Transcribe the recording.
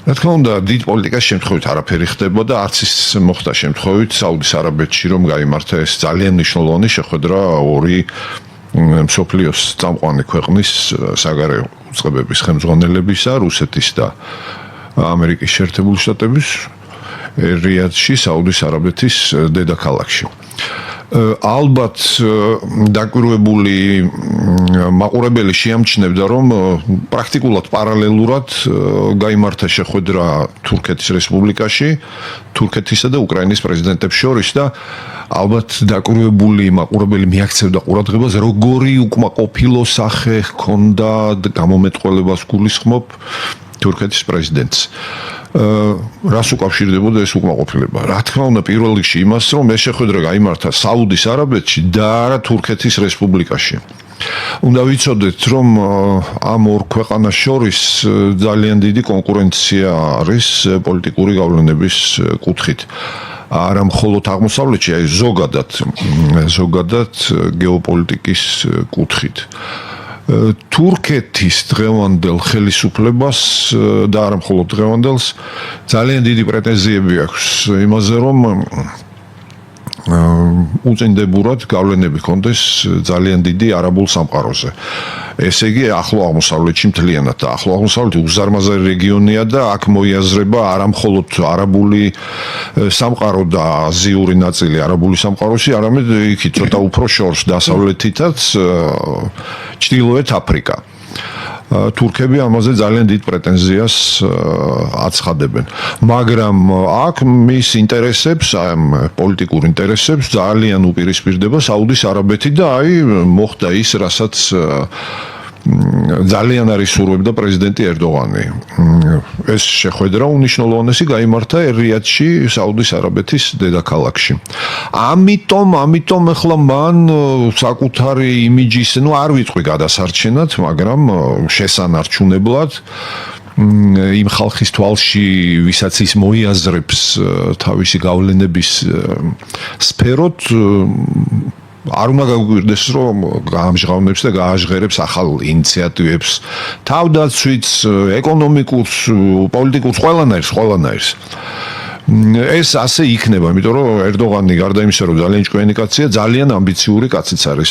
რა თქმა უნდა, დიდ პოლიტიკას შემთხვევით არაფერი ხდება და არც ის მოხდა შემთხვევით საუდის არაბეთში, რომ გაიმართა ეს ძალიან მნიშვნელოვანი შეხვედრა ორი მსოფლიოს წამყვანი ქვეყნის საგარეო უწყებების ხელმძღვანელებისა, რუსეთის და ამერიკის შეერთებული შტატების რიადში, საუდის არაბეთის დედაქალაქში. ალბათ დაკვირვებული მაყურებელი შეამჩნევდა, რომ პრაქტიკულად პარალელურად გაიმართა შეხვედრა თურქეთის რესპუბლიკაში, თურქეთისა და უკრაინის პრეზიდენტებს შორის და ალბათ დაკვირვებული მაყურებელი მიაქცევდა ყურადღებას, როგორი უკმაყოფილო სახე ჰქონდა გამომეტყველებას გულისხმობ თურქეთის პრეზიდენტს. რას უკავშირდებოდა ეს უკმაყოფილება? რა თქმა უნდა, პირველ რიგში იმას, რომ ეს შეხვედრა გაიმართა საუდის არაბეთში და არა თურქეთის რესპუბლიკაში. უნდა ვიცოდეთ, რომ ამ ორ ქვეყანას შორის ძალიან დიდი კონკურენცია არის პოლიტიკური გავლენების კუთხით. არა მხოლოდ აღმოსავლეთში, აი ზოგადად გეოპოლიტიკის კუთხით. თურქეთის დღევანდელ ხელისუფლებას და არა მხოლოდ დღევანდელს ძალიან დიდი პრეტენზიები აქვს იმაზე, რომ უწინდებურად გავლენები ჰქონდეს ძალიან დიდი არაბულ სამყაროზე. ესე იგი, ახლო აღმოსავლეთში მთლიანად და ახლო აღმოსავლეთი უზარმაზარი რეგიონია და აქ მოიაზრება არა მხოლოდ არაბული სამყარო და აზიური ნაწილი არაბული სამყაროში, არამედ იქით ცოტა უფრო შორს დასავლეთითაც ჩრდილოეთ აფრიკა. თურქები ამაზე ძალიან დიდ პრეტენზიას აცხადებენ. მაგრამ აქ მის ინტერესებს, ამ პოლიტიკურ ინტერესებს ძალიან უპირისპირდება საუდის არაბეთი და აი მოხდა ის, რასაც ძალიან არის სურვებდა პრეზიდენტი ერდოღანი. ეს შეხვედრა უნიშნულოვანესი გაიმართა რიადში, საუდის არაბეთის დედაქალაქში. ამიტომ ახლა მან საკუთარი იმიჯის, არ ვიტყვი გადასარჩენად, მაგრამ შესანარჩუნებლად იმ ხალხის თვალში, ვისაც ის მოიაზრებს თავისი გავლენების სფეროთ, არ უნდა გაგვირდეს, რომ გაამჟღავნებს და გააჟღერებს ახალ ინიციატივებს, თავდაცვით, ეკონომიკურს, პოლიტიკურს, ყველანაირს. ეს ასე იქნება, იმიტომ რომ ერდოღანი გარდა იმისა, რომ ძალიან ჭკვიანი კაცია, ძალიან ამბიციური კაციც არის.